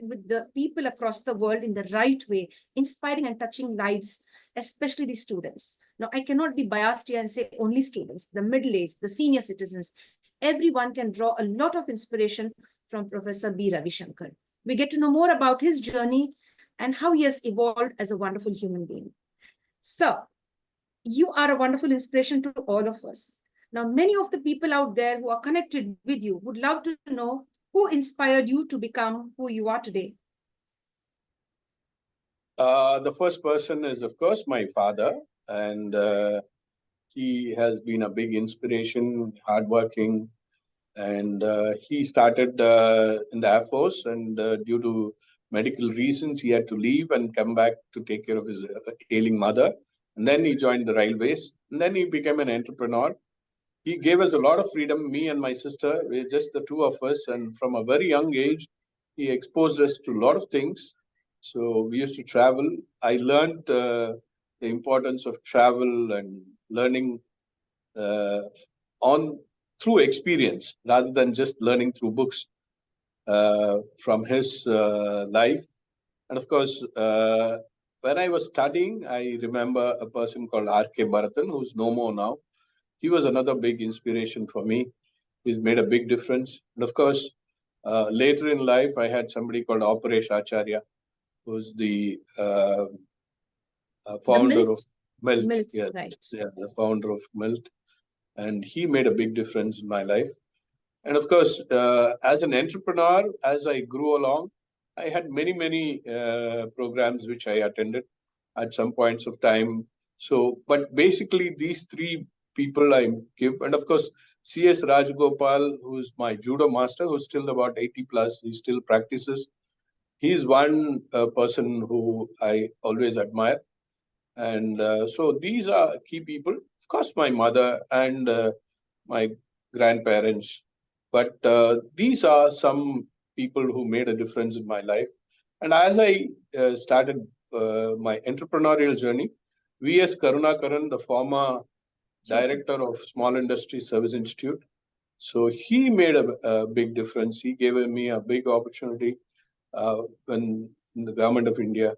with the people across the world in the right way, inspiring and touching lives, especially the students. Now, I cannot be biased here and say only students, the middle-aged, the senior citizens. Everyone can draw a lot of inspiration from Professor B. Ravishankar. We get to know more about his journey and how he has evolved as a wonderful human being. Sir, you are a wonderful inspiration to all of us. Now, many of the people out there who are connected with you would love to know who inspired you to become who you are today. The first person is, of course, my father, and he has been a big inspiration, hardworking, and he started in the Air Force, and due to medical reasons, he had to leave and come back to take care of his ailing mother. And then he joined the railways, and then he became an entrepreneur. He gave us a lot of freedom, me and my sister, we're just the two of us, and from a very young age, he exposed us to a lot of things. So we used to travel. I learned the importance of travel and learning through experience rather than just learning through books from his life. And of course, when I was studying, I remember a person called R.K. Bharathan, who's no more now. He was another big inspiration for me. He's made a big difference. And of course, later in life, I had somebody called Aparesh Acharya, who's the founder of Melt. Yeah, right. Yeah, the founder of Melt. And he made a big difference in my life. And of course, as an entrepreneur, as I grew along, I had many programs which I attended at some points of time. So, but basically these three people I give, and of course, C.S. Rajgopal, who's my judo master, who's still about 80 plus, he still practices. He's one person who I always admire. And so these are key people. Of course, my mother and my grandparents. But these are some people who made a difference in my life. And as I started my entrepreneurial journey, V.S. Karunakaran, the former director of Small Industry Service Institute, so he made a big difference. He gave me a big opportunity when in the government of India.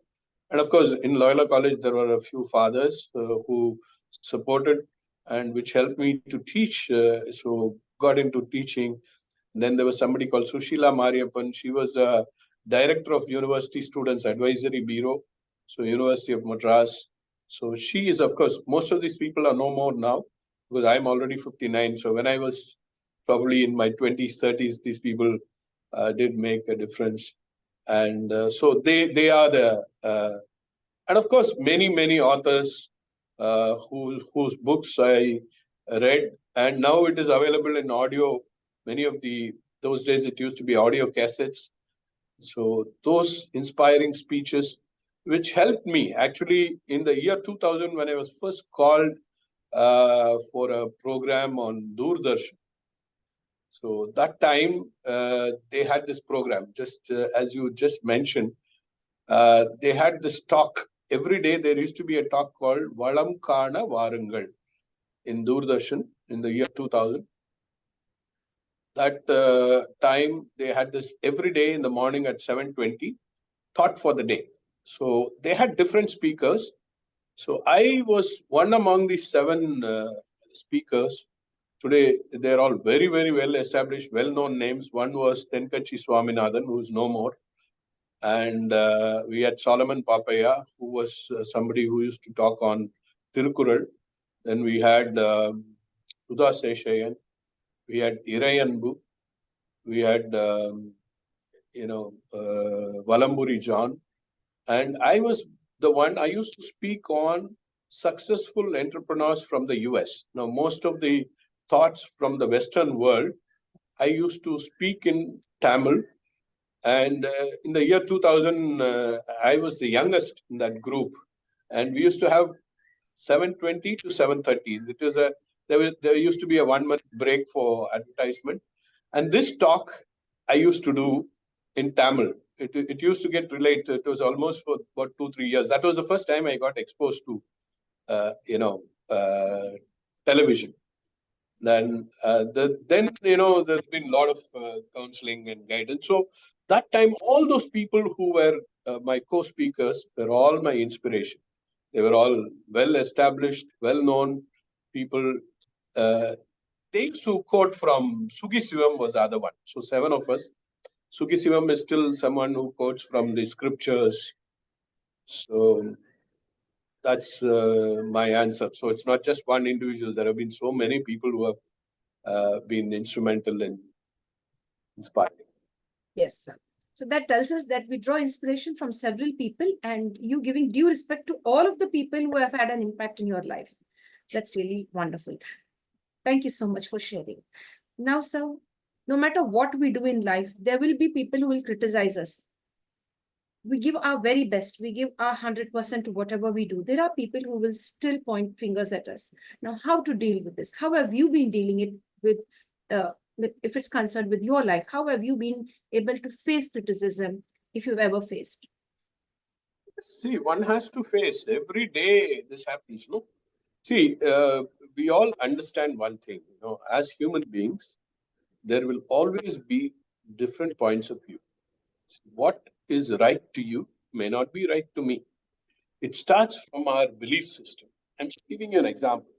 And of course, in Loyola College, there were a few fathers who supported and which helped me to teach. So got into teaching. Then there was somebody called Sushila Mariappan. She was a director of University Students Advisory Bureau, so University of Madras. So she is, of course, most of these people are no more now because I'm already 59. So when I was probably in my 20s, 30s, these people did make a difference. And so they are the, and of course, many authors whose books I read, and now it is available in audio. Many of those days it used to be audio cassettes. So those inspiring speeches, which helped me actually in the year 2000 when I was first called for a program on Doordarshan. So that time they had this program, just as you just mentioned, they had this talk. Every day there used to be a talk called Valam Kana Varangal in Doordarshan in the year 2000. That time they had this every day in the morning at 7:20, thought for the day. So they had different speakers. So I was one among the seven speakers. Today, they're all very well established, well-known names. One was Tenkachi Swaminathan, who's no more. And we had Solomon Papaya, who was somebody who used to talk on Tirukural. Then we had Sudha Seshayan. We had Irayanbu. We had, Valamburi John. And I was the one, I used to speak on successful entrepreneurs from the US. Now, most of the thoughts from the Western world, I used to speak in Tamil. And in the year 2000, I was the youngest in that group. And we used to have 7:20 to 7:30. It was there used to be a 1 month break for advertisement. And this talk I used to do in Tamil. It used to get relayed. It was almost for about 2-3 years. That was the first time I got exposed to, television. Then, there's been a lot of counseling and guidance. So that time, all those people who were my co-speakers were all my inspiration. They were all well-established, well-known people. They used to quote from Sugi Sivam was the other one. So 7 of us. Sugi Sivam is still someone who quotes from the scriptures. So that's my answer. So it's not just one individual. There have been so many people who have been instrumental in inspiring. Yes, sir. So that tells us that we draw inspiration from several people, and you giving due respect to all of the people who have had an impact in your life. That's really wonderful. Thank you so much for sharing. Now, sir, no matter what we do in life, there will be people who will criticize us. We give our very best. We give our 100% to whatever we do. There are people who will still point fingers at us. Now, how to deal with this? How have you been dealing it with, if it's concerned with your life? How have you been able to face criticism, if you've ever faced? See, one has to face every day this happens, no? See, we all understand one thing, as human beings, there will always be different points of view. What is right to you may not be right to me. It starts from our belief system. I'm just giving you an example.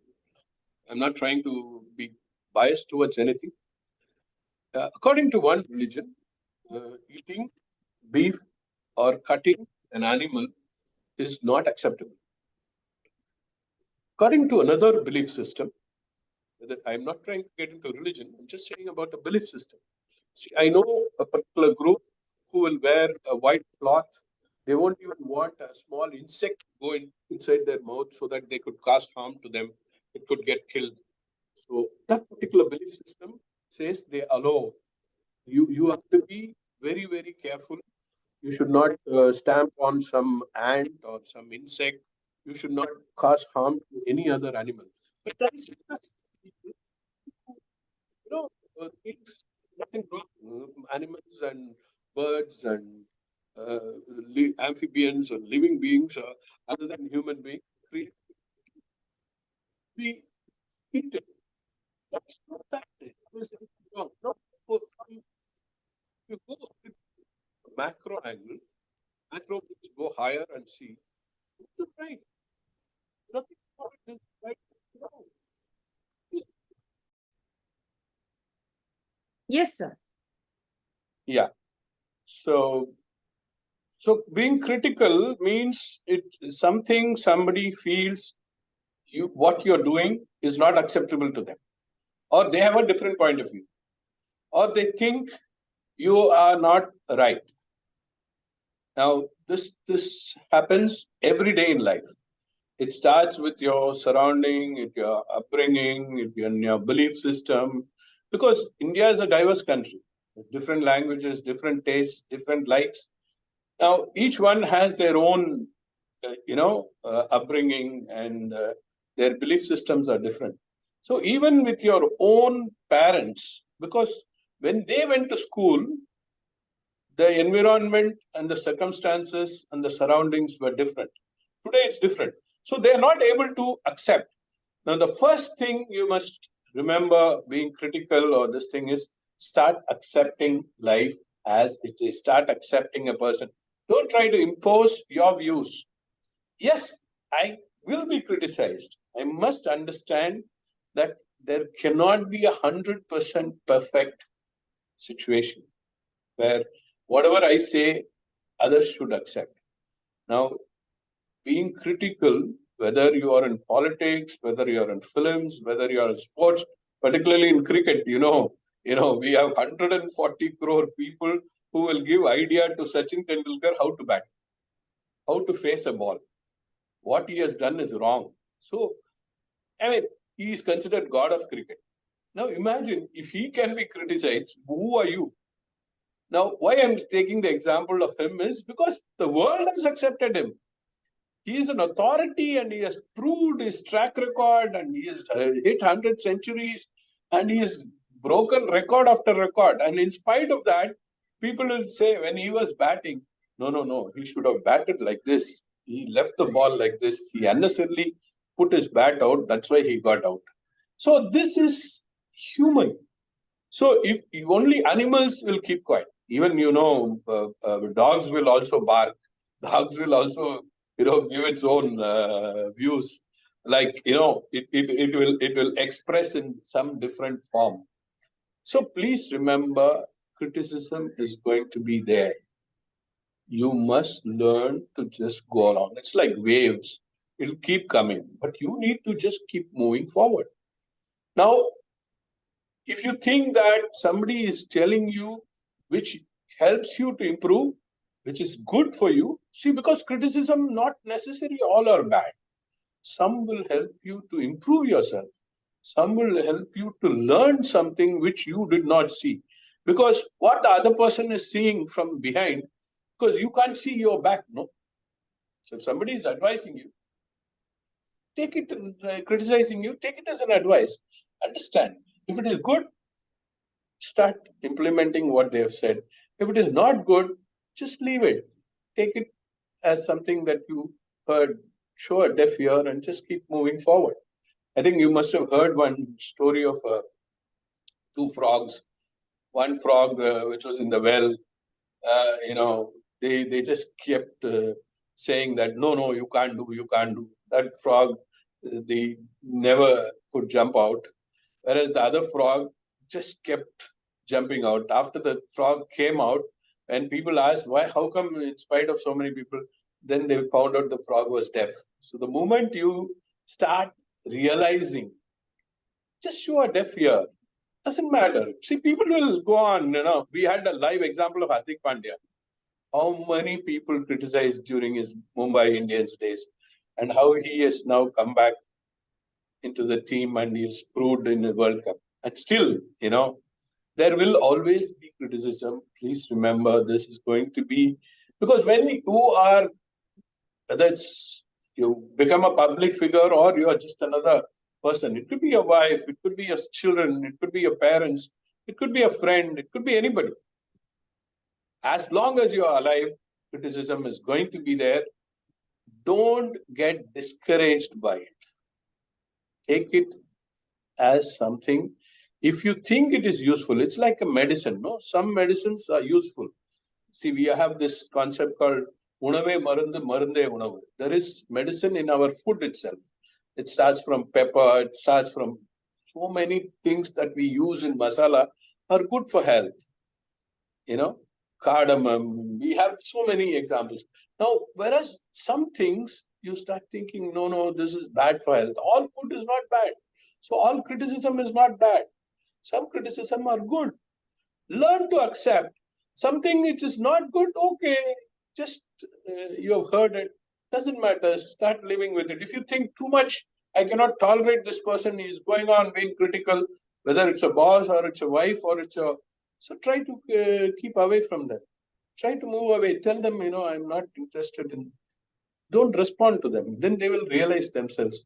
I'm not trying to be biased towards anything. According to one religion, eating beef or cutting an animal is not acceptable. According to another belief system, I'm not trying to get into religion, I'm just saying about a belief system. See, I know a particular group who will wear a white cloth. They won't even want a small insect go inside their mouth so that they could cause harm to them. It could get killed. So that particular belief system says they allow. You have to be very, very careful. You should not stamp on some ant or some insect. You should not cause harm to any other animal. But there is things, nothing wrong. Animals and birds and amphibians and living beings, other than human beings, we eat it. That's not that. There's anything wrong. No, you go macro angle, macro means go higher and see. It's right. Nothing wrong. This right. Wrong. Yes, sir. Yeah. So being critical means it something somebody feels what you're doing is not acceptable to them, or they have a different point of view, or they think you are not right. Now, this happens every day in life. It starts with your surrounding, with your upbringing, with your belief system, because India is a diverse country, different languages, different tastes, different likes. Now, each one has their own, upbringing, and their belief systems are different. So even with your own parents, because when they went to school, the environment and the circumstances and the surroundings were different. Today it's different. So they are not able to accept. Now, the first thing you must remember being critical or this thing is start accepting life as it is. Start accepting a person. Don't try to impose your views. Yes, I will be criticized. I must understand that there cannot be 100% perfect situation where whatever I say, others should accept. Now, being critical, whether you are in politics, whether you are in films, whether you are in sports, particularly in cricket, we have 140 crore people who will give idea to Sachin Tendulkar how to bat, how to face a ball. What he has done is wrong. So, he is considered God of cricket. Now, imagine if he can be criticized, who are you? Now, why I'm taking the example of him is because the world has accepted him. He is an authority and he has proved his track record and he has hit 100 centuries and he has broken record after record. And in spite of that, people will say when he was batting, no, he should have batted like this. He left the ball like this. He unnecessarily put his bat out. That's why he got out. So this is human. So if only animals will keep quiet. even, dogs will also bark. Dogs will also, give its own views. Like, it will express in some different form. So please remember, criticism is going to be there. You must learn to just go along. It's like waves. It'll keep coming, but you need to just keep moving forward. Now, if you think that somebody is telling you which helps you to improve, which is good for you, see, because criticism not necessarily all are bad. Some will help you to improve yourself. Some will help you to learn something which you did not see. Because what the other person is seeing from behind, because you can't see your back, no? So if somebody is advising you, take it, criticizing you, take it as an advice. Understand. If it is good, start implementing what they have said. If it is not good, just leave it. Take it as something that you heard, show a deaf ear, and just keep moving forward. I think you must have heard one story of two frogs. One frog, which was in the well, they just kept saying that, no, you can't do. That frog, they never could jump out. Whereas the other frog just kept jumping out. After the frog came out, and people asked, why, how come in spite of so many people, then they found out the frog was deaf. So the moment you start realizing, just show a deaf ear. Doesn't matter. See, people will go on, We had a live example of Hardik Pandya. How many people criticized during his Mumbai Indians days, and how he has now come back into the team and he is proved in the World Cup. And still, there will always be criticism. Please remember, this is going to be, because when you are, whether it's you become a public figure or you are just another person, it could be your wife, it could be your children, it could be your parents, it could be a friend, it could be anybody. As long as you are alive, criticism is going to be there. Don't get discouraged by it. Take it as something. If you think it is useful, it's like a medicine, no? Some medicines are useful. See, we have this concept called unave marundu marunde unavu. There is medicine in our food itself. It starts from pepper, it starts from so many things that we use in masala are good for health. Cardamom, we have so many examples. Now, whereas some things you start thinking, no, this is bad for health. All food is not bad. So all criticism is not bad. Some criticism are good. Learn to accept something which is not good. Okay, just you have heard it. Doesn't matter. Start living with it. If you think too much, I cannot tolerate this person. He is going on being critical, whether it's a boss or it's a wife or it's a. So try to keep away from them. Try to move away. Tell them, I'm not interested in. Don't respond to them. Then they will realize themselves.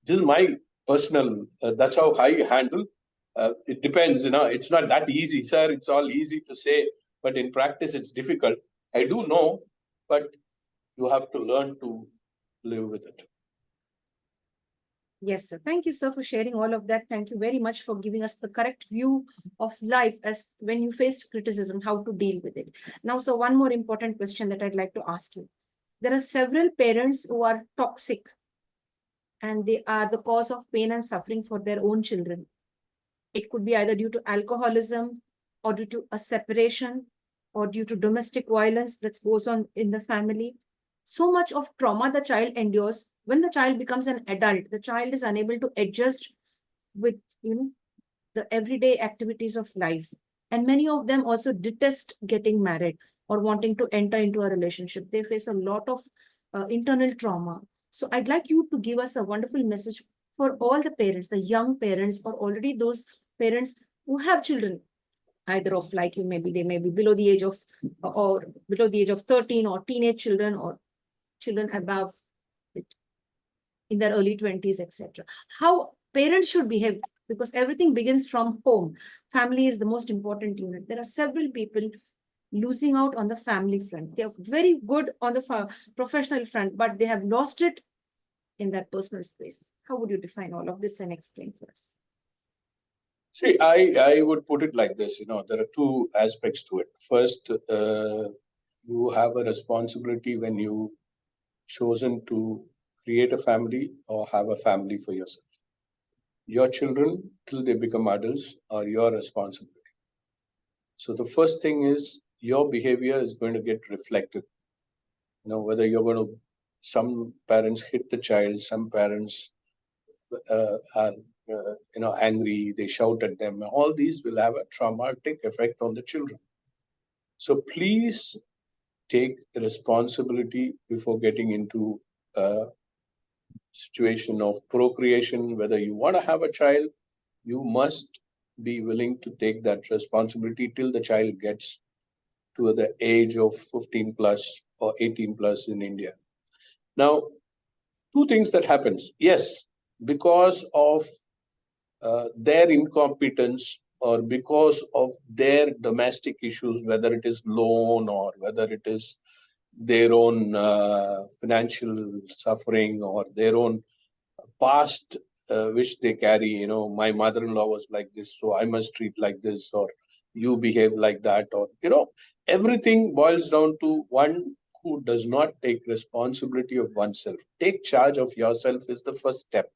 This is my personal. That's how I handle. It depends. It's not that easy, sir. It's all easy to say, but in practice, it's difficult. I do know, but you have to learn to live with it. Yes, sir. Thank you, sir, for sharing all of that. Thank you very much for giving us the correct view of life as when you face criticism, how to deal with it. Now, so one more important question that I'd like to ask you. There are several parents who are toxic and they are the cause of pain and suffering for their own children. It could be either due to alcoholism or due to a separation or due to domestic violence that goes on in the family. So much of trauma the child endures. When the child becomes an adult, the child is unable to adjust with, the everyday activities of life. And many of them also detest getting married or wanting to enter into a relationship. They face a lot of internal trauma. So I'd like you to give us a wonderful message for all the parents, the young parents, or already those parents who have children, either of like you, maybe they may be below the age of, or below the age of 13, or teenage children, or children above it, in their early 20s, etc. How parents should behave, because everything begins from home. Family is the most important unit. There are several people losing out on the family front. They are very good on the professional front, but they have lost it in that personal space. How would you define all of this and explain for us? See, I would put it like this, there are two aspects to it. First, you have a responsibility when you chosen to create a family or have a family for yourself. Your children, till they become adults, are your responsibility. So the first thing is your behavior is going to get reflected. Whether you're going to, some parents hit the child, some parents are angry, they shout at them. All these will have a traumatic effect on the children. So please take responsibility before getting into a situation of procreation. Whether you want to have a child, you must be willing to take that responsibility till the child gets to the age of 15 plus or 18 plus in India. Now, two things that happens. Yes, because of their incompetence or because of their domestic issues, whether it is loan or whether it is their own financial suffering or their own past which they carry, my mother-in-law was like this, so I must treat like this, or you behave like that, or everything boils down to one who does not take responsibility of oneself. Take charge of yourself is the first step.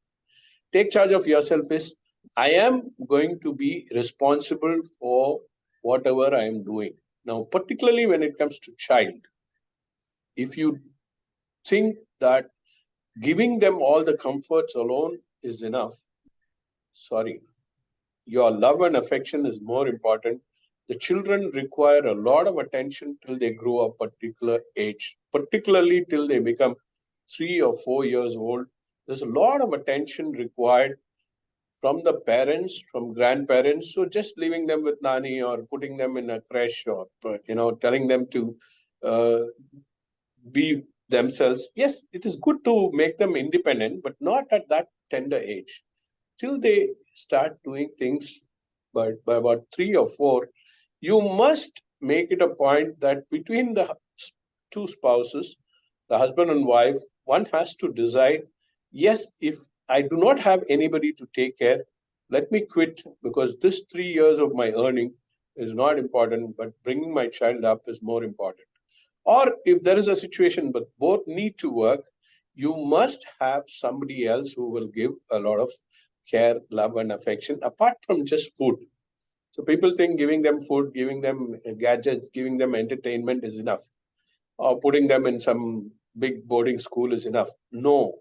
Take charge of yourself is, I am going to be responsible for whatever I am doing. Now, particularly when it comes to child, if you think that giving them all the comforts alone is enough, sorry, your love and affection is more important. The children require a lot of attention till they grow a particular age, particularly till they become 3 or 4 years old. There's a lot of attention required from the parents, from grandparents. So just leaving them with nani or putting them in a creche or telling them to be themselves. Yes, it is good to make them independent, but not at that tender age. Till they start doing things, but by about 3 or 4, you must make it a point that between the two spouses, the husband and wife, one has to decide, yes, if I do not have anybody to take care, let me quit, because this 3 years of my earning is not important, but bringing my child up is more important. Or if there is a situation but both need to work, you must have somebody else who will give a lot of care, love, and affection apart from just food. So people think giving them food, giving them gadgets, giving them entertainment is enough, or putting them in some big boarding school is enough. No,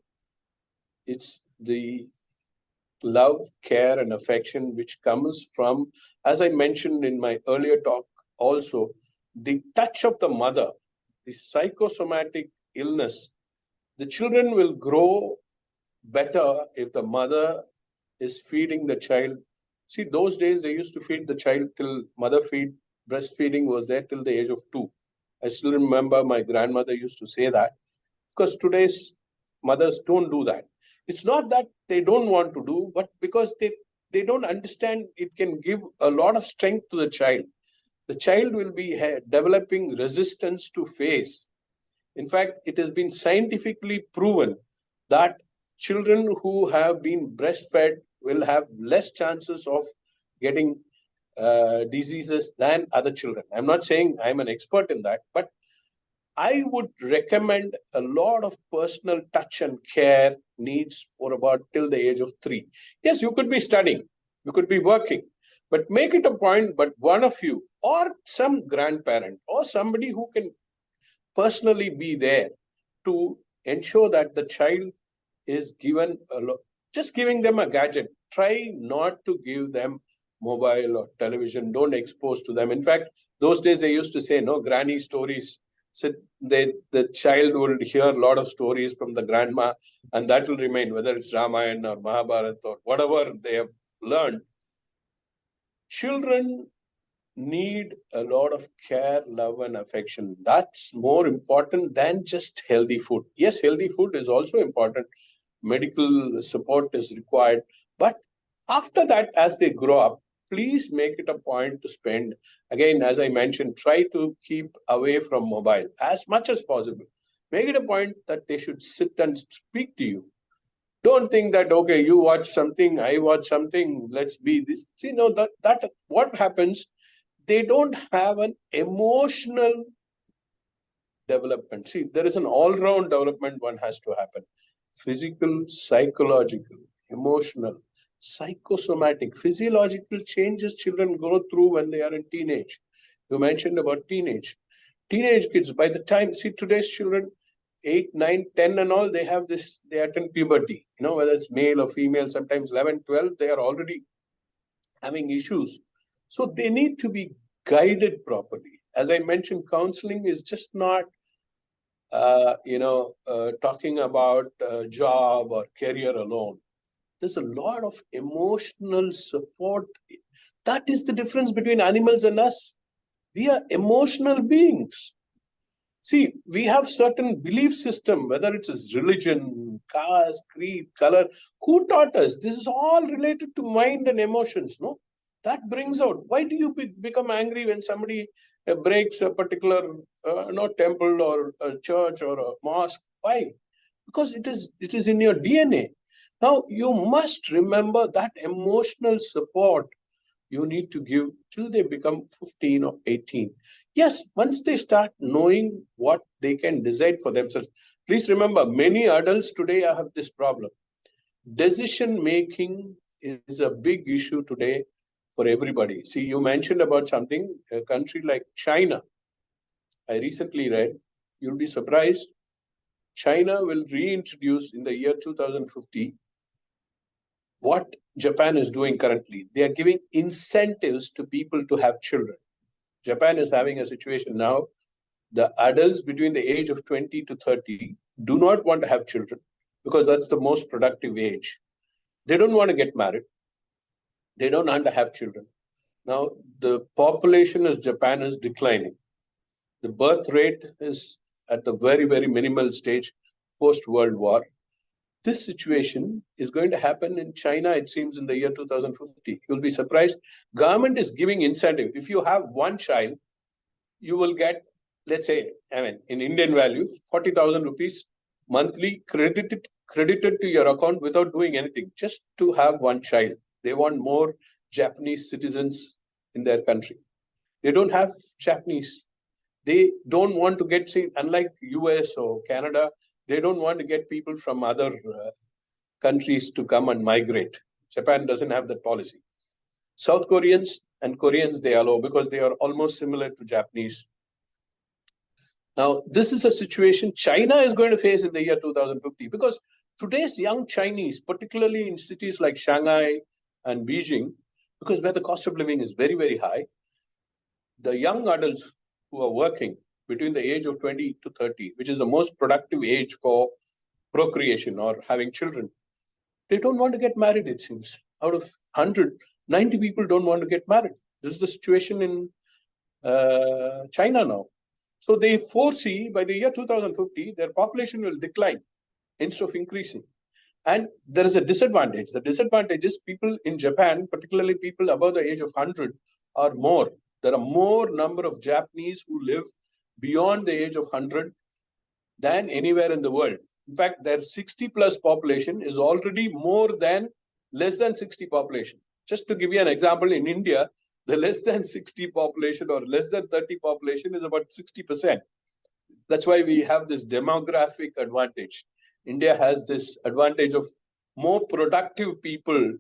it's the love, care, and affection which comes from, as I mentioned in my earlier talk, also the touch of the mother, the psychosomatic illness. The children will grow better if the mother is feeding the child. See, those days they used to feed the child till breastfeeding was there till the age of 2. I still remember my grandmother used to say that. Of course, today's mothers don't do that. It's not that they don't want to do, but because they don't understand it can give a lot of strength to the child. The child will be developing resistance to face. In fact, it has been scientifically proven that children who have been breastfed will have less chances of getting diseases than other children. I'm not saying I'm an expert in that, but I would recommend a lot of personal touch and care needs for about till the age of 3. Yes, you could be studying, you could be working, but make it a point, but one of you or some grandparent or somebody who can personally be there to ensure that the child is given just giving them a gadget. Try not to give them mobile or television. Don't expose to them. In fact, those days they used to say, no, granny stories. So the child will hear a lot of stories from the grandma, and that will remain, whether it's Ramayana or Mahabharata or whatever they have learned. Children need a lot of care, love, and affection. That's more important than just healthy food. Yes, healthy food is also important. Medical support is required. But after that, as they grow up, please make it a point to spend. Again, as I mentioned, try to keep away from mobile as much as possible. Make it a point that they should sit and speak to you. Don't think that, okay, you watch something, I watch something, let's be this. See, no, that what happens, they don't have an emotional development. See, there is an all-round development one has to happen. Physical, psychological, emotional, psychosomatic, physiological changes children go through when they are in teenage. You mentioned about teenage. Teenage kids, by the time, see today's children, 8, 9, 10 and all, they have this, they attend puberty. Whether it's male or female, sometimes 11, 12, they are already having issues. So they need to be guided properly. As I mentioned, counseling is just not talking about job or career alone. There's a lot of emotional support. That is the difference between animals and us. We are emotional beings. See, we have certain belief system, whether it is religion, caste, creed, color. Who taught us? This is all related to mind and emotions, no? That brings out, why do you become angry when somebody breaks a particular temple or a church or a mosque? Why? Because it is in your DNA. Now, you must remember that emotional support you need to give till they become 15 or 18. Yes, once they start knowing what they can decide for themselves. Please remember, many adults today have this problem. Decision making is a big issue today for everybody. See, you mentioned about something, a country like China. I recently read, you'll be surprised, China will reintroduce in the year 2050 what Japan is doing currently. They are giving incentives to people to have children. Japan is having a situation now, the adults between the age of 20 to 30 do not want to have children because that's the most productive age. They don't want to get married. They don't want to have children. Now, the population of Japan is declining. The birth rate is at the very, very minimal stage post-World War. This situation is going to happen in China, it seems, in the year 2050. You'll be surprised. Government is giving incentive. If you have one child, you will get, let's say, in Indian value, 40,000 rupees monthly credited to your account without doing anything, just to have one child. They want more Japanese citizens in their country. They don't have Japanese. They don't want to get, unlike US or Canada, they don't want to get people from other countries to come and migrate. Japan doesn't have that policy. South Koreans and Koreans, they allow because they are almost similar to Japanese. Now, this is a situation China is going to face in the year 2050 because today's young Chinese, particularly in cities like Shanghai and Beijing, because where the cost of living is very, very high, the young adults who are working between the age of 20 to 30, which is the most productive age for procreation or having children, they don't want to get married, it seems. Out of 100, 90 people don't want to get married. This is the situation in China now. So they foresee by the year 2050, their population will decline instead of increasing. And there is a disadvantage. The disadvantage is people in Japan, particularly people above the age of 100 or more. There are more number of Japanese who live beyond the age of 100 than anywhere in the world. In fact, their 60 plus population is already more than less than 60 population. Just to give you an example, in India, the less than 60 population or less than 30 population is about 60%. That's why we have this demographic advantage. India has this advantage of more productive people,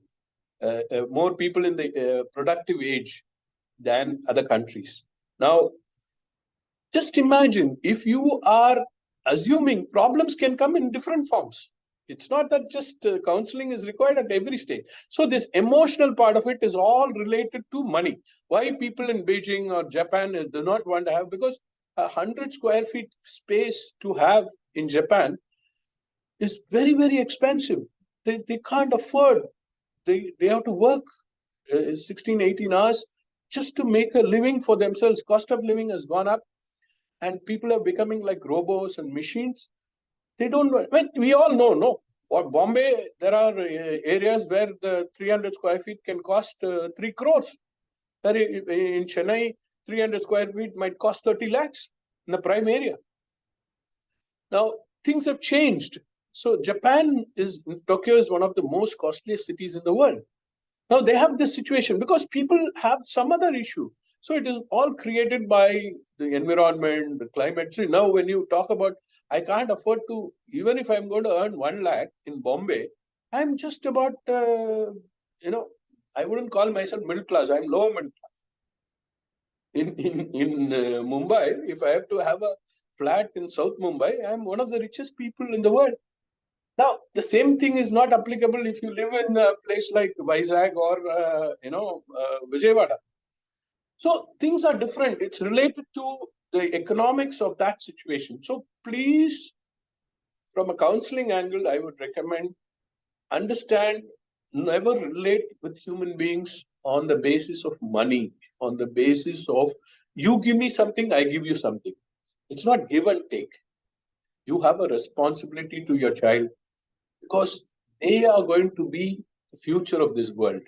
more people in the productive age than other countries. Now, just imagine if you are assuming problems can come in different forms. It's not that just counseling is required at every stage. So this emotional part of it is all related to money. Why people in Beijing or Japan do not want to have, because 100 square feet space to have in Japan is very, very expensive. They can't afford. They have to work 16, 18 hours just to make a living for themselves. Cost of living has gone up and people are becoming like robots and machines. They don't know. We all know, no? Or Bombay, there are areas where the 300 square feet can cost 3 crores. In Chennai, 300 square feet might cost 30 lakhs in the prime area. Now, things have changed. So Tokyo is one of the most costliest cities in the world. Now they have this situation because people have some other issue. So it is all created by the environment, the climate. So now when you talk about, I can't afford to, even if I'm going to earn 1 lakh in Bombay, I'm just about, I wouldn't call myself middle class. I'm lower middle class. In Mumbai, if I have to have a flat in South Mumbai, I'm one of the richest people in the world. Now, the same thing is not applicable if you live in a place like Vizag or, Vijayawada. So things are different. It's related to the economics of that situation. So please, from a counseling angle, I would recommend understand, never relate with human beings on the basis of money, on the basis of you give me something, I give you something. It's not give and take. You have a responsibility to your child because they are going to be the future of this world.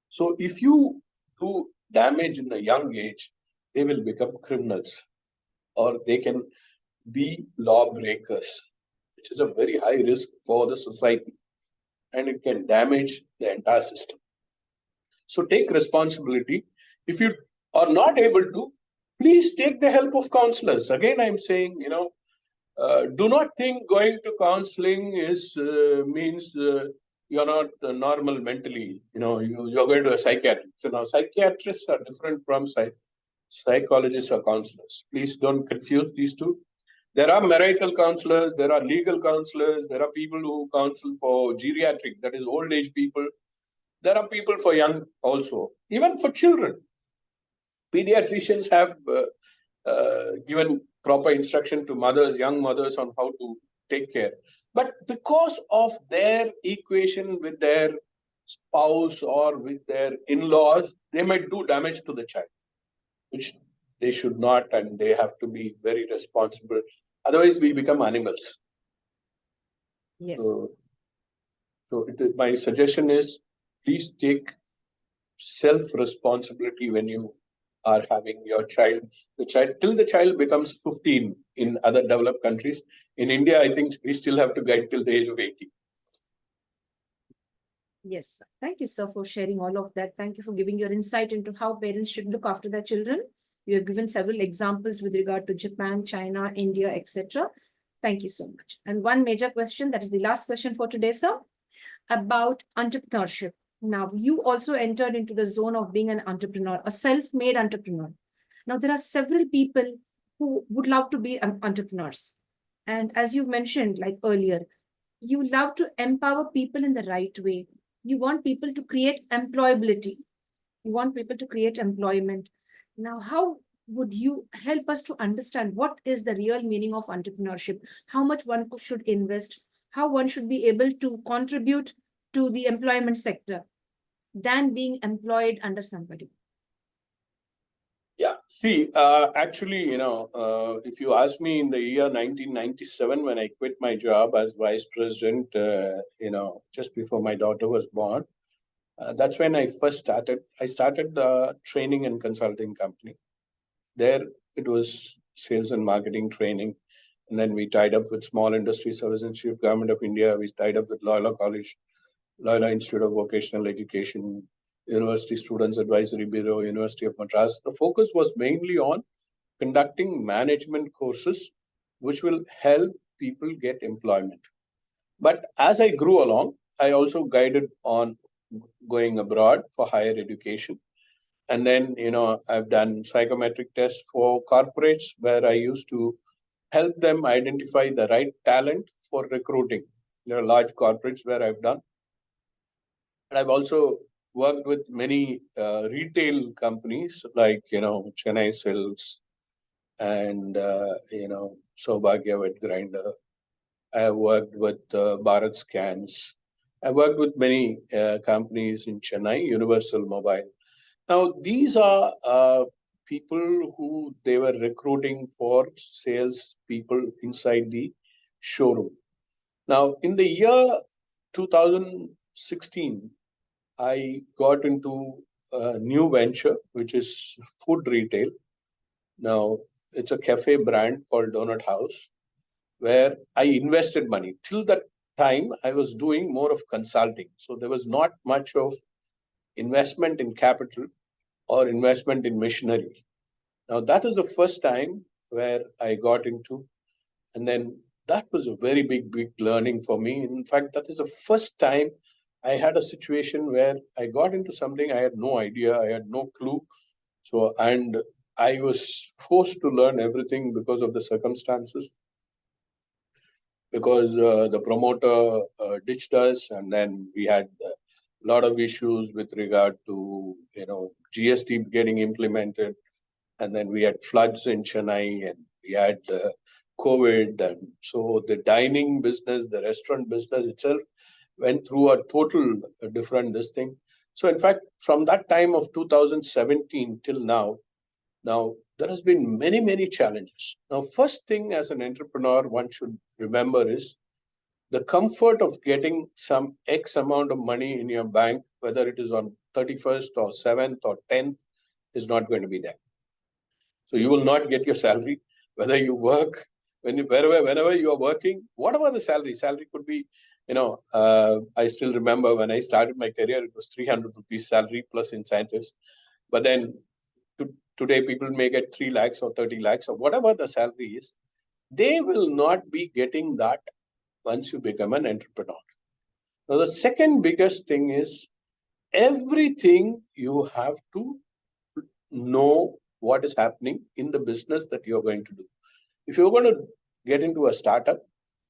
So if you do damage in a young age, they will become criminals or they can be lawbreakers, which is a very high risk for the society and it can damage the entire system. So take responsibility. If you are not able to, please take the help of counselors. Again, I'm saying, do not think going to counseling means you're not normal mentally. You're going to a psychiatrist. So now psychiatrists are different from psychologists or counselors. Please don't confuse these two. There are marital counselors, there are legal counselors, there are people who counsel for geriatric, that is old age people. There are people for young also, even for children. Pediatricians have given proper instruction to mothers, young mothers, on how to take care. But because of their equation with their spouse or with their in-laws, they might do damage to the child, which they should not, and they have to be very responsible. Otherwise, we become animals. Yes. My suggestion is, please take self-responsibility when you are having your child. Till the child becomes 15 in other developed countries. In India, I think we still have to guide till the age of 80. Yes. Thank you, sir, for sharing all of that. Thank you for giving your insight into how parents should look after their children. You have given several examples with regard to Japan, China, India, etc. Thank you so much. And one major question, that is the last question for today, sir, about entrepreneurship. Now, you also entered into the zone of being an entrepreneur, a self-made entrepreneur. Now, there are several people who would love to be entrepreneurs. And as you mentioned, like earlier, you love to empower people in the right way. You want people to create employability. You want people to create employment. Now, how would you help us to understand what is the real meaning of entrepreneurship? How much one should invest? How one should be able to contribute to the employment sector than being employed under somebody? Yeah, see, actually, if you ask me in the year 1997, when I quit my job as vice president, just before my daughter was born, that's when I first started. I started the training and consulting company. There, it was sales and marketing training. And then we tied up with Small Industry Service Institute, Government of India. We tied up with Loyola College, Loyola Institute of Vocational Education, University Students Advisory Bureau, University of Madras. The focus was mainly on conducting management courses, which will help people get employment. But as I grew along, I also guided on going abroad for higher education. And then, I've done psychometric tests for corporates where I used to help them identify the right talent for recruiting. There are large corporates where I've done. And I've also worked with many retail companies like, Chennai Silks and, Saubhagya Wet Grinder. I have worked with Bharat Scans. I worked with many companies in Chennai, Universal Mobile. Now, these are people who they were recruiting for sales people inside the showroom. Now, in the year 2016, I got into a new venture, which is food retail. Now, it's a cafe brand called Donut House. where I invested money. Till that time, I was doing more of consulting. So there was not much of investment in capital or investment in machinery. Now, that is the first time where I got into, and then that was a very big learning for me. In fact, that is the first time I had a situation where I got into something I had no idea, I had no clue. So, and I was forced to learn everything because of the circumstances, because the promoter ditched us, and then we had a lot of issues with regard to, GST getting implemented, and then we had floods in Chennai, and we had COVID, and so the dining business, the restaurant business itself went through a total different this thing. So in fact, from that time of 2017 till now, there has been many challenges. Now, first thing as an entrepreneur, one should remember is the comfort of getting some X amount of money in your bank, whether it is on 31st or 7th or 10th, is not going to be there. So you will not get your salary, whether you work, whenever you are working, whatever the salary could be. I still remember when I started my career, it was 300 rupees salary plus incentives. But then today people may get 3 lakhs or 30 lakhs or whatever the salary is. They will not be getting that once you become an entrepreneur. Now, the second biggest thing is everything you have to know what is happening in the business that you're going to do. If you're going to get into a startup,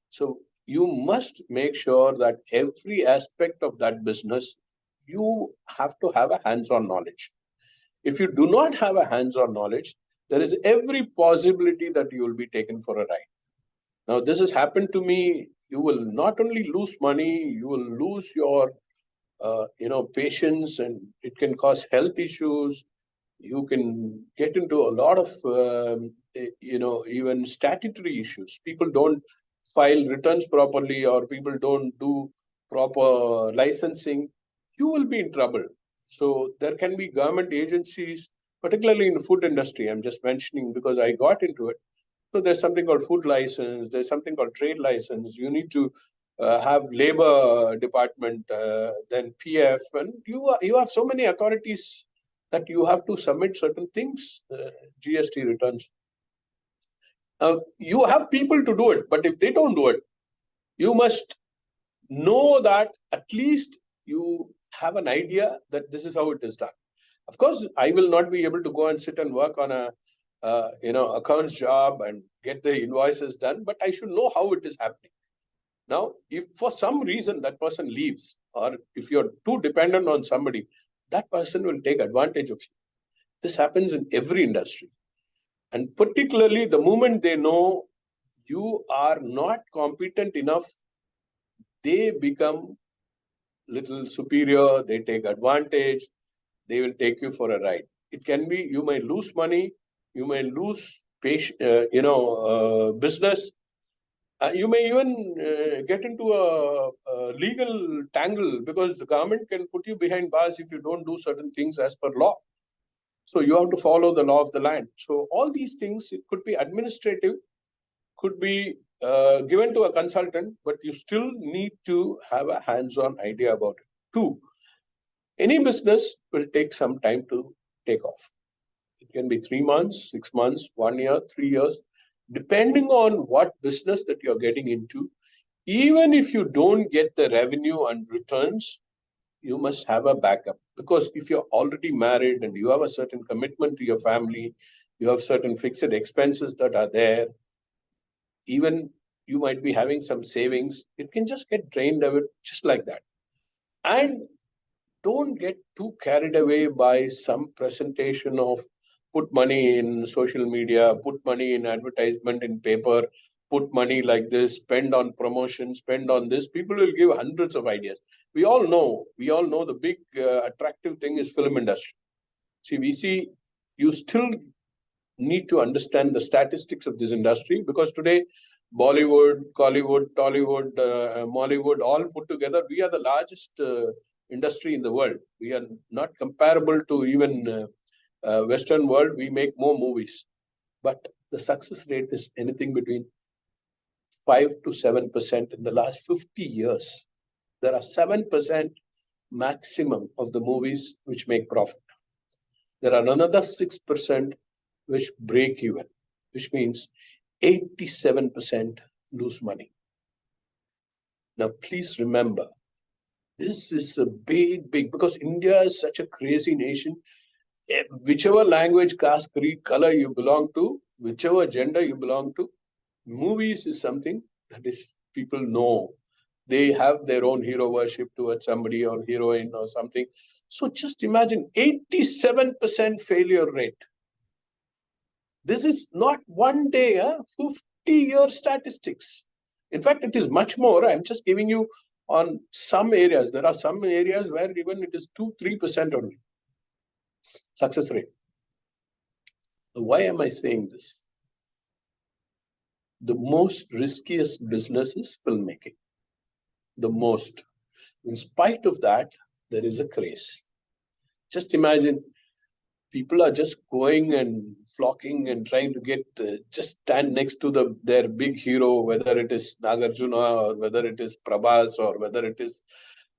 so you must make sure that every aspect of that business, you have to have a hands-on knowledge. If you do not have a hands-on knowledge, there is every possibility that you will be taken for a ride. Now, this has happened to me. You will not only lose money, you will lose your, patience, and it can cause health issues. You can get into a lot of, even statutory issues. People don't file returns properly, or people don't do proper licensing. You will be in trouble. So there can be government agencies, particularly in the food industry. I'm just mentioning because I got into it. So there's something called food license. There's something called trade license. You need to have labor department, then PF, and you have so many authorities that you have to submit certain things, GST returns. You have people to do it, but if they don't do it, you must know that at least you have an idea that this is how it is done. Of course, I will not be able to go and sit and work on a accounts job and get the invoices done, but I should know how it is happening. Now, if for some reason that person leaves, or if you're too dependent on somebody, that person will take advantage of you. This happens in every industry. And particularly the moment they know you are not competent enough, they become little superior, they take advantage, they will take you for a ride. It can be, you may lose money, you may lose business. You may even get into a legal tangle, because the government can put you behind bars if you don't do certain things as per law. So you have to follow the law of the land. So all these things, it could be administrative, could be given to a consultant, but you still need to have a hands-on idea about it. 2, any business will take some time to take off. It can be 3 months, 6 months, 1 year, 3 years, depending on what business that you're getting into. Even if you don't get the revenue and returns, you must have a backup. Because if you're already married and you have a certain commitment to your family, you have certain fixed expenses that are there, even you might be having some savings, it can just get drained away just like that. And don't get too carried away by some presentation of put money in social media, put money in advertisement in paper, put money like this, spend on promotion, spend on this. People will give hundreds of ideas. We all know the big attractive thing is film industry. See, you still need to understand the statistics of this industry, because today Bollywood, Collywood, Tollywood, Mollywood, all put together, we are the largest industry in the world. We are not comparable to even Western world. We make more movies, but the success rate is anything between 5 to 7% in the last 50 years. There are 7% maximum of the movies which make profit. There are another 6% which break even, which means 87% lose money. Now, please remember, this is a big, because India is such a crazy nation. Whichever language, caste, creed, color you belong to, whichever gender you belong to, movies is something that is people know. They have their own hero worship towards somebody or heroine or something. So just imagine 87% failure rate. This is not one day, 50-year statistics. In fact, it is much more. I'm just giving you on some areas. There are some areas where even it is 2-3% only success rate. Why am I saying this? The most riskiest business is filmmaking. The most. In spite of that, there is a craze. Just imagine, people are just going and flocking and trying to get, just stand next to their big hero, whether it is Nagarjuna or whether it is Prabhas or whether it is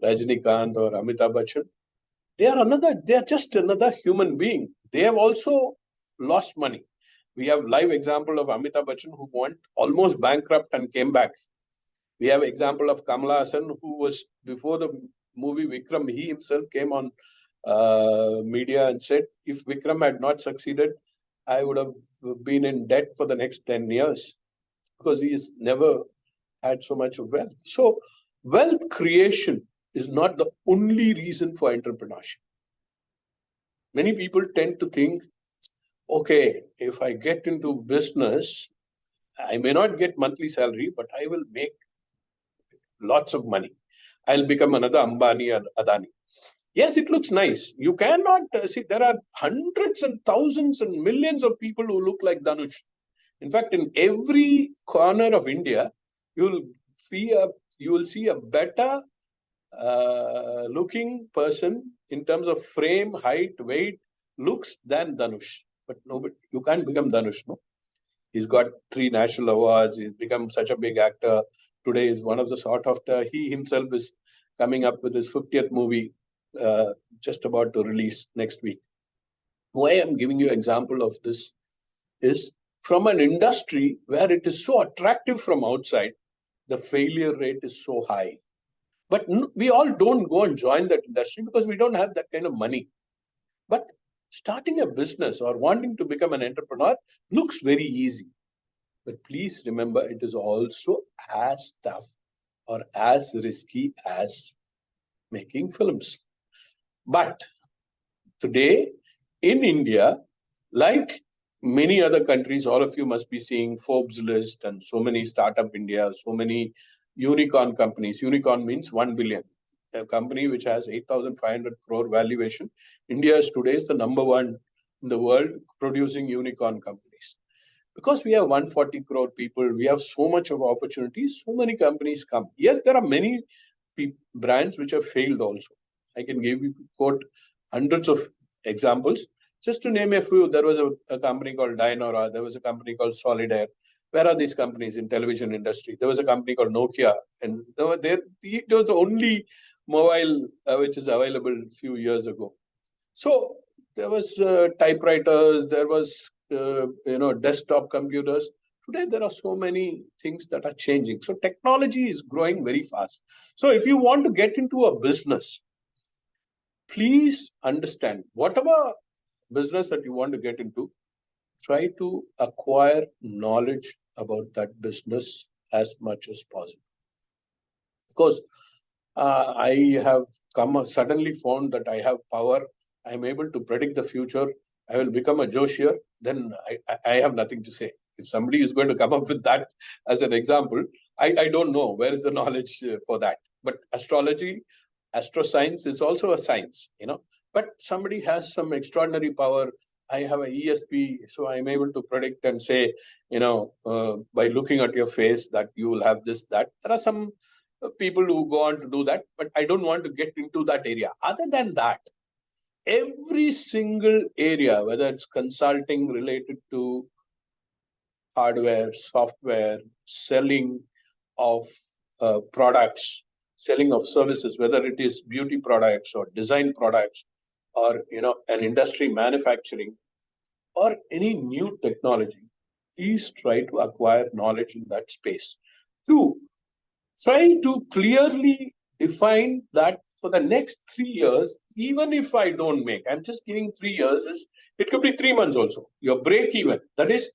Rajinikanth or Amitabh Bachchan. They are just another human being. They have also lost money. We have live example of Amitabh Bachchan who went almost bankrupt and came back. We have example of Kamala Hassan who was, before the movie Vikram, he himself came on media and said, if Vikram had not succeeded, I would have been in debt for the next 10 years because he has never had so much of wealth. So wealth creation is not the only reason for entrepreneurship. Many people tend to think, okay, if I get into business, I may not get monthly salary, but I will make lots of money. I'll become another Ambani or Adani. Yes, it looks nice. You cannot see, there are hundreds and thousands and millions of people who look like Dhanush. In fact, in every corner of India, you will see a better looking person in terms of frame, height, weight, looks than Dhanush. But nobody, you can't become Dhanush, no? He's got 3 national awards. He's become such a big actor. Today is one of the sought after. He himself is coming up with his 50th movie, just about to release next week. Why I'm giving you an example of this is from an industry where it is so attractive from outside, the failure rate is so high. But we all don't go and join that industry because we don't have that kind of money. But starting a business or wanting to become an entrepreneur looks very easy. But please remember, it is also as tough or as risky as making films. But today in India, like many other countries, all of you must be seeing Forbes list and so many startup India, so many unicorn companies. Unicorn means 1 billion. A company which has 8,500 crore valuation. India is today the number 1 in the world producing unicorn companies. Because we have 140 crore people, we have so much of opportunities, so many companies come. Yes, there are many brands which have failed also. I can give you quote hundreds of examples. Just to name a few, there was a company called Dynora, there was a company called Solidaire. Where are these companies in television industry? There was a company called Nokia, and it was the only mobile which is available a few years ago. So there was typewriters, there was desktop computers. Today there are so many things that are changing. So technology is growing very fast. So if you want to get into a business, please understand whatever business that you want to get into, try to acquire knowledge about that business as much as possible. Of course, I have suddenly found that I have power. I'm able to predict the future. I will become a Joshier. Then I have nothing to say. If somebody is going to come up with that as an example, I don't know where is the knowledge for that. But astrology, astroscience is also a science, But somebody has some extraordinary power. I have an ESP, so I'm able to predict and say, by looking at your face that you will have this, that. There are some people who go on to do that, but I don't want to get into that area. Other than that, every single area, whether it's consulting related to hardware, software, selling, of products, selling of services, whether it is beauty products or design products, or an industry manufacturing, or any new technology, please try to acquire knowledge in that space. 2, try to clearly define that for the next 3 years, even if I don't make, I'm just giving 3 years, it could be 3 months also, your break even. That is,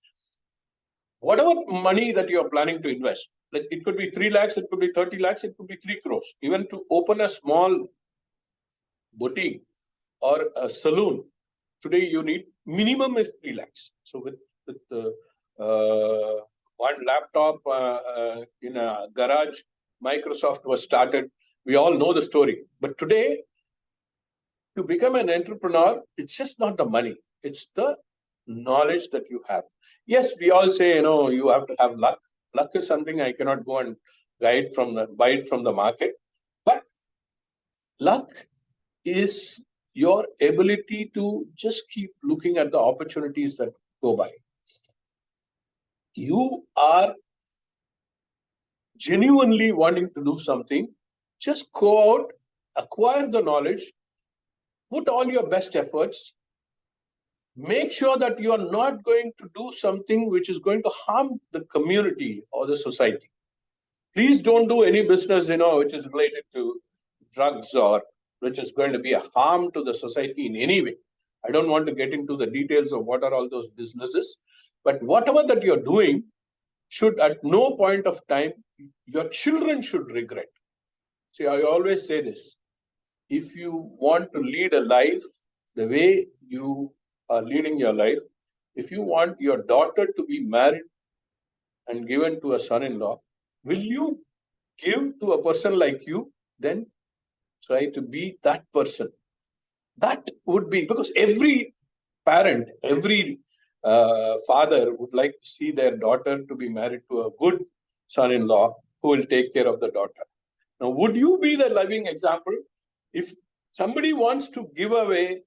whatever money that you're planning to invest, like it could be 3 lakhs, it could be 30 lakhs, it could be 3 crores. Even to open a small boutique or a saloon, today you need minimum is 3 lakhs. So with one laptop in a garage, Microsoft was started. We all know the story. But today, to become an entrepreneur, it's just not the money. It's the knowledge that you have. Yes, we all say, you have to have luck. Luck is something I cannot go and buy it from the market. But luck is your ability to just keep looking at the opportunities that go by. You are genuinely wanting to do something, just go out, acquire the knowledge, put all your best efforts, make sure that you are not going to do something which is going to harm the community or the society. Please don't do any business, which is related to drugs or which is going to be a harm to the society in any way. I don't want to get into the details of what are all those businesses, but whatever that you're doing should at no point of time, your children should regret. See, I always say this, if you want to lead a life the way you are leading your life, if you want your daughter to be married and given to a son-in-law, will you give to a person like you? Then try to be that person. That would be, because every parent, every father would like to see their daughter to be married to a good son-in-law who will take care of the daughter. Now, would you be the living example? If somebody wants to give away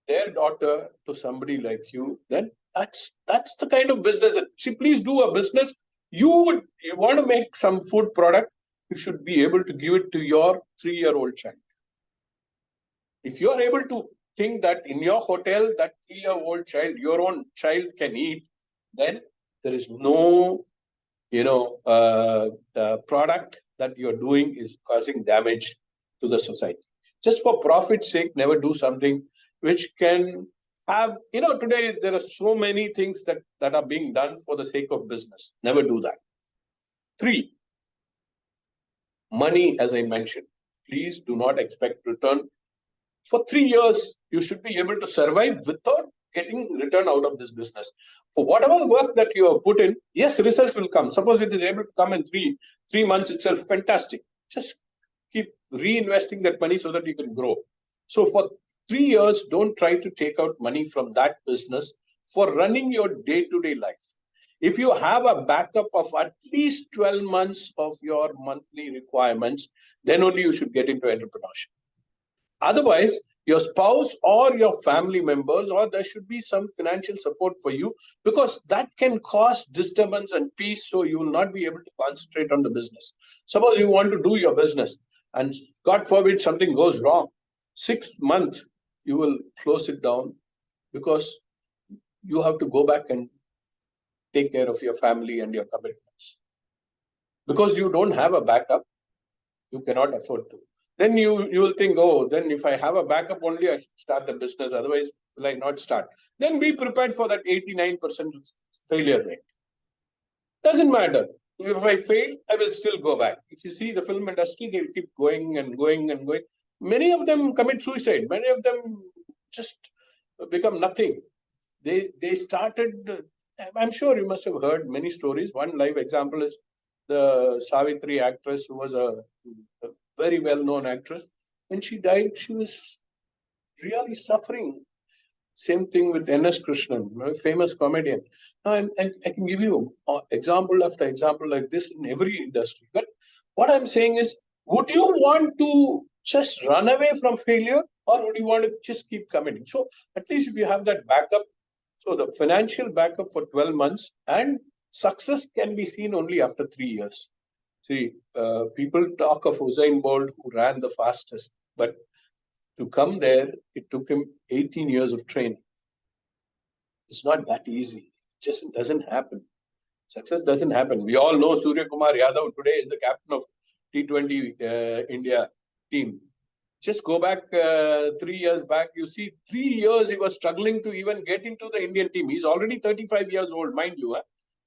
their daughter to somebody like you, then that's the kind of business. See, please do a business. You want to make some food product, you should be able to give it to your 3-year-old child. If you are able to think that in your hotel, that 3-year-old child, your own child can eat, then there is no, product that you're doing is causing damage to the society. Just for profit's sake, never do something which can have, today there are so many things that are being done for the sake of business. Never do that. 3, money, as I mentioned, please do not expect return. For 3 years, you should be able to survive without getting return out of this business. For whatever work that you have put in, yes, results will come. Suppose it is able to come in 3 months itself, fantastic. Just keep reinvesting that money so that you can grow. So for 3 years, don't try to take out money from that business for running your day-to-day life. If you have a backup of at least 12 months of your monthly requirements, then only you should get into entrepreneurship. Otherwise, your spouse or your family members, or there should be some financial support for you, because that can cause disturbance and peace, so you will not be able to concentrate on the business. Suppose you want to do your business and God forbid something goes wrong, 6 months you will close it down because you have to go back and take care of your family and your commitments. Because you don't have a backup, you cannot afford to. Then you will think, oh, then if I have a backup only, I should start the business. Otherwise, will I not start? Then be prepared for that 89% failure rate. Doesn't matter. If I fail, I will still go back. If you see the film industry, they'll keep going and going and going. Many of them commit suicide. Many of them just become nothing. They started, I'm sure you must have heard many stories. One live example is the Savitri actress, who was a very well-known actress. When she died, she was really suffering. Same thing with N.S. Krishnan, a famous comedian. Now, I can give you example after example like this in every industry. But what I'm saying is, would you want to just run away from failure, or would you want to just keep committing? So at least if you have that backup, so the financial backup for 12 months, and success can be seen only after 3 years. See, people talk of Usain Bolt who ran the fastest, but to come there, it took him 18 years of training. It's not that easy. It just doesn't happen. Success doesn't happen. We all know Surya Kumar Yadav today is the captain of T20 India team. Just go back 3 years back. You see, 3 years he was struggling to even get into the Indian team. He's already 35 years old, mind you.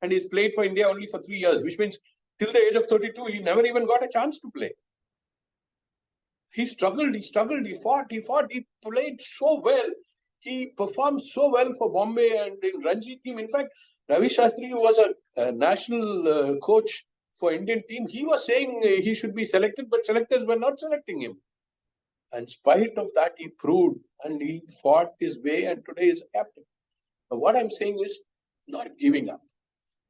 And he's played for India only for 3 years, which means till the age of 32, he never even got a chance to play. He struggled, he fought, he played so well. He performed so well for Bombay and in Ranji team. In fact, Ravi Shastri, who was a national coach for Indian team, he was saying he should be selected, but selectors were not selecting him. In spite of that, he proved and he fought his way, and today is a captain. Now, what I'm saying is not giving up.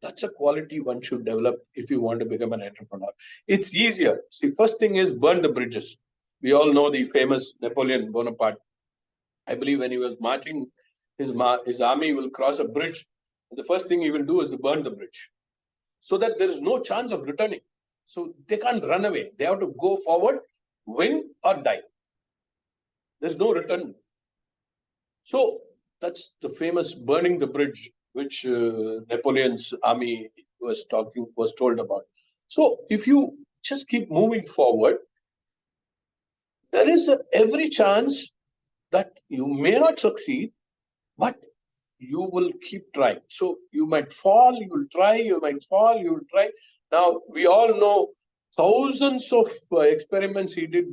That's a quality one should develop if you want to become an entrepreneur. It's easier. See, first thing is burn the bridges. We all know the famous Napoleon Bonaparte. I believe when he was marching, his army will cross a bridge. The first thing he will do is to burn the bridge so that there is no chance of returning. So they can't run away. They have to go forward, win or die. There's no return. So that's the famous burning the bridge, which Napoleon's army was told about. So if you just keep moving forward, there is every chance that you may not succeed, but you will keep trying. So you might fall, you will try, you might fall, you will try. Now, we all know thousands of experiments he did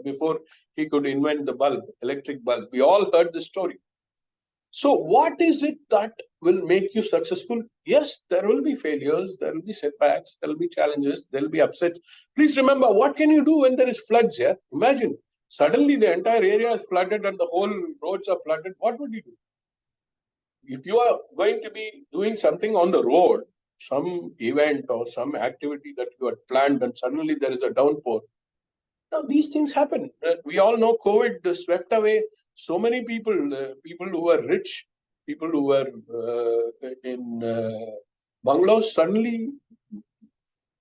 before he could invent the electric bulb. We all heard the story. So what is it that will make you successful? Yes, there will be failures, there will be setbacks, there will be challenges, there will be upsets. Please remember, what can you do when there is floods here? Imagine, suddenly the entire area is flooded and the whole roads are flooded. What would you do? If you are going to be doing something on the road, some event or some activity that you had planned and suddenly there is a downpour. Now, these things happen. We all know COVID swept away so many people, people who were rich, people who were in bungalows. Suddenly,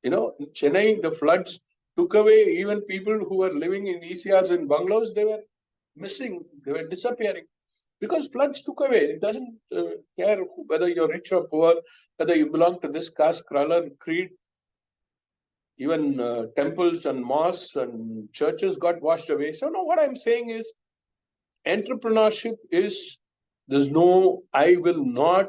in Chennai, the floods took away even people who were living in ECRs in bungalows. They were missing, they were disappearing because floods took away. It doesn't care whether you're rich or poor, whether you belong to this caste, color, creed. Even temples and mosques and churches got washed away. So now what I'm saying is, entrepreneurship is, there's no, I will not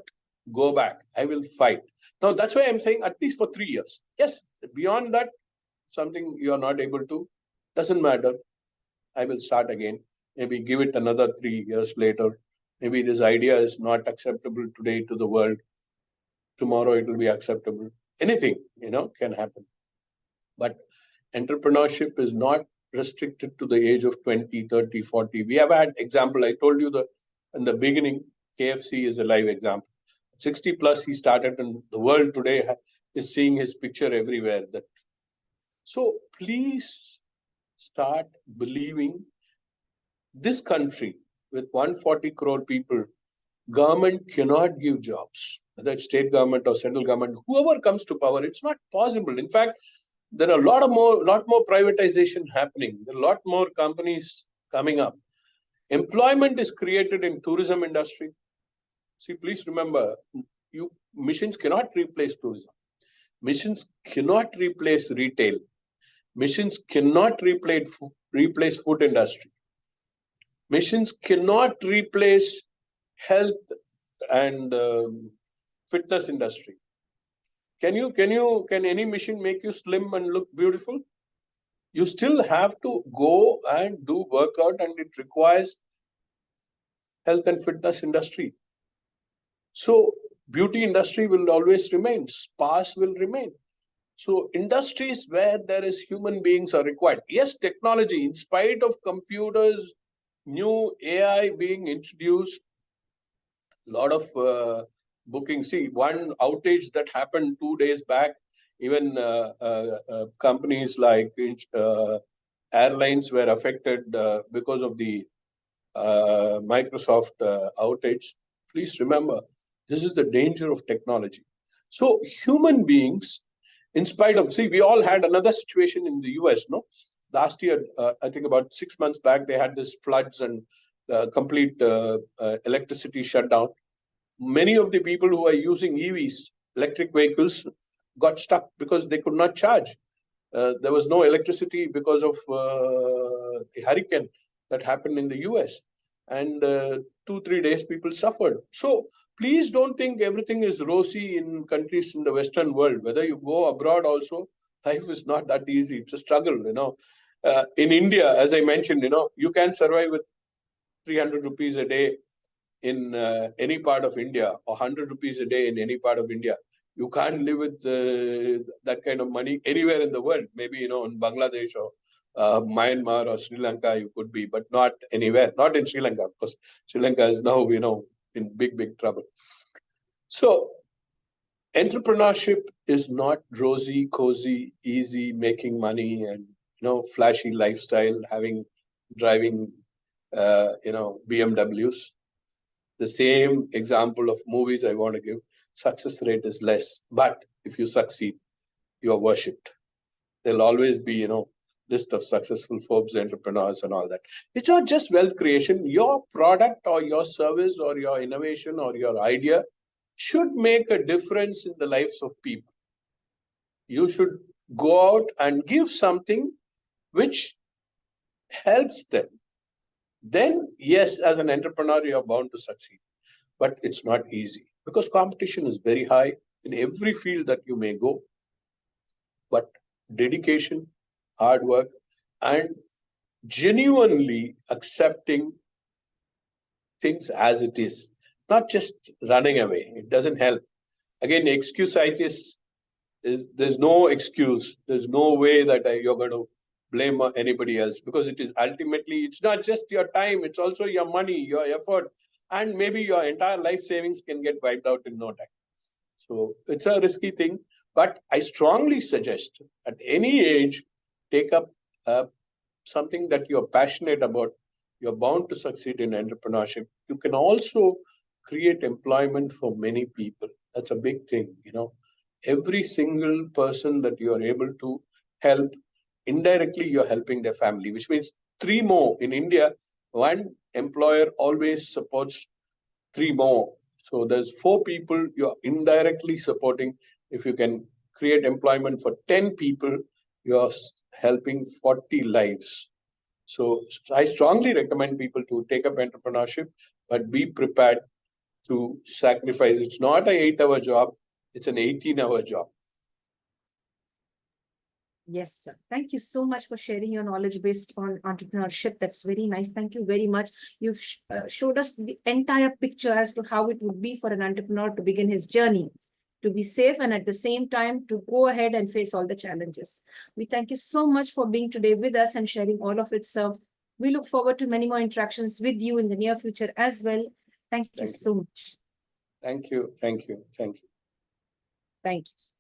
go back. I will fight. Now, that's why I'm saying at least for 3 years. Yes, beyond that, something you are not able to, doesn't matter. I will start again. Maybe give it another 3 years later. Maybe this idea is not acceptable today to the world. Tomorrow it will be acceptable. Anything, can happen. But entrepreneurship is not restricted to the age of 20, 30, 40. We have had example. I told you in the beginning, KFC is a live example. 60 plus he started, and the world today is seeing his picture everywhere. So please start believing this country with 140 crore people, government cannot give jobs, whether it's state government or central government, whoever comes to power, it's not possible. In fact, there are a lot more privatization happening. There are a lot more companies coming up. Employment is created in tourism industry. See, please remember, missions cannot replace tourism. Missions cannot replace retail. Missions cannot replace food industry. Missions cannot replace health and fitness industry. Can any machine make you slim and look beautiful? You still have to go and do workout, and it requires health and fitness industry. So beauty industry will always remain, spas will remain. So industries where there is human beings are required. Yes, technology, in spite of computers, new AI being introduced, a lot of booking. See, one outage that happened 2 days back, even companies like airlines were affected because of the Microsoft outage. Please remember, this is the danger of technology. So human beings in spite of, see, we all had another situation in the US, no? Last year, I think about 6 months back, they had this floods and complete electricity shutdown. Many of the people who are using EVs, electric vehicles, got stuck because they could not charge. There was no electricity because of the hurricane that happened in the US. And 2-3 days, people suffered. So please don't think everything is rosy in countries in the Western world. Whether you go abroad also, life is not that easy. It's a struggle, you know. In India, as I mentioned, you know, you can survive with 300 rupees a day in any part of India, or 100 rupees a day in any part of India. You can't live with that kind of money anywhere in the world. Maybe, you know, in Bangladesh or Myanmar or Sri Lanka, you could be, but not anywhere. Not in Sri Lanka, of course. Sri Lanka is now, you know, in big, big trouble. So entrepreneurship is not rosy, cozy, easy, making money and, you know, flashy lifestyle, driving, you know, BMWs. The same example of movies I want to give, success rate is less. But if you succeed, you are worshipped. There'll always be, you know, list of successful Forbes entrepreneurs and all that. It's not just wealth creation. Your product or your service or your innovation or your idea should make a difference in the lives of people. You should go out and give something which helps them. Then, yes, as an entrepreneur, you are bound to succeed. But it's not easy because competition is very high in every field that you may go. But dedication, hard work, and genuinely accepting things as it is, not just running away. It doesn't help. Again, excuseitis is, there's no excuse. There's no way that you're going to blame anybody else, because it is ultimately, it's not just your time, it's also your money, your effort, and maybe your entire life savings can get wiped out in no time. So it's a risky thing, but I strongly suggest at any age, take up something that you're passionate about. You're bound to succeed in entrepreneurship. You can also create employment for many people. That's a big thing, you know. Every single person that you are able to help, indirectly you're helping their family, which means 3 more. In India, one employer always supports 3 more. So there's 4 people you're indirectly supporting. If you can create employment for 10 people, you're helping 40 lives. So I strongly recommend people to take up entrepreneurship, but be prepared to sacrifice. It's not an 8-hour job, it's an 18-hour job. Yes, sir. Thank you so much for sharing your knowledge based on entrepreneurship. That's very nice. Thank you very much. You've showed us the entire picture as to how it would be for an entrepreneur to begin his journey, to be safe and at the same time to go ahead and face all the challenges. We thank you so much for being today with us and sharing all of it, sir. We look forward to many more interactions with you in the near future as well. Thank you so much. Thank you. Thank you. Thank you. Thank you, sir.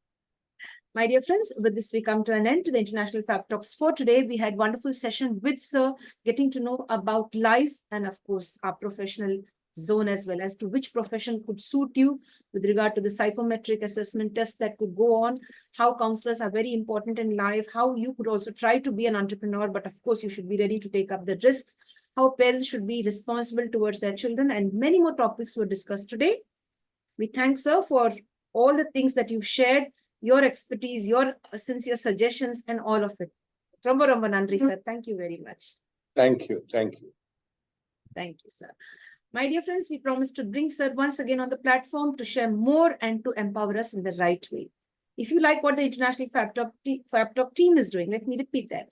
My dear friends, with this, we come to an end to the International Fab Talks for today. We had a wonderful session with Sir, getting to know about life and, of course, our professional zone as well, as to which profession could suit you with regard to the psychometric assessment tests that could go on, how counselors are very important in life, how you could also try to be an entrepreneur, but of course, you should be ready to take up the risks, how parents should be responsible towards their children, and many more topics were discussed today. We thank Sir for all the things that you've shared, your expertise, your sincere suggestions, and all of it. Romba romba nandri, sir. Thank you very much. Thank you. Thank you. Thank you, sir. My dear friends, we promise to bring Sir once again on the platform to share more and to empower us in the right way. If you like what the International Fab Talk team is doing, let me repeat that.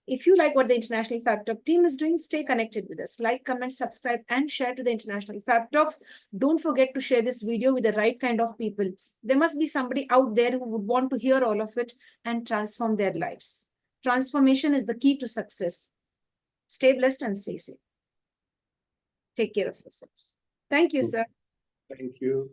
If you like what the International Fab Talk team is doing, stay connected with us. Like, comment, subscribe, and share to the International Fab Talks. Don't forget to share this video with the right kind of people. There must be somebody out there who would want to hear all of it and transform their lives. Transformation is the key to success. Stay blessed and stay safe. Take care of yourselves. Thank you, sir. Thank you.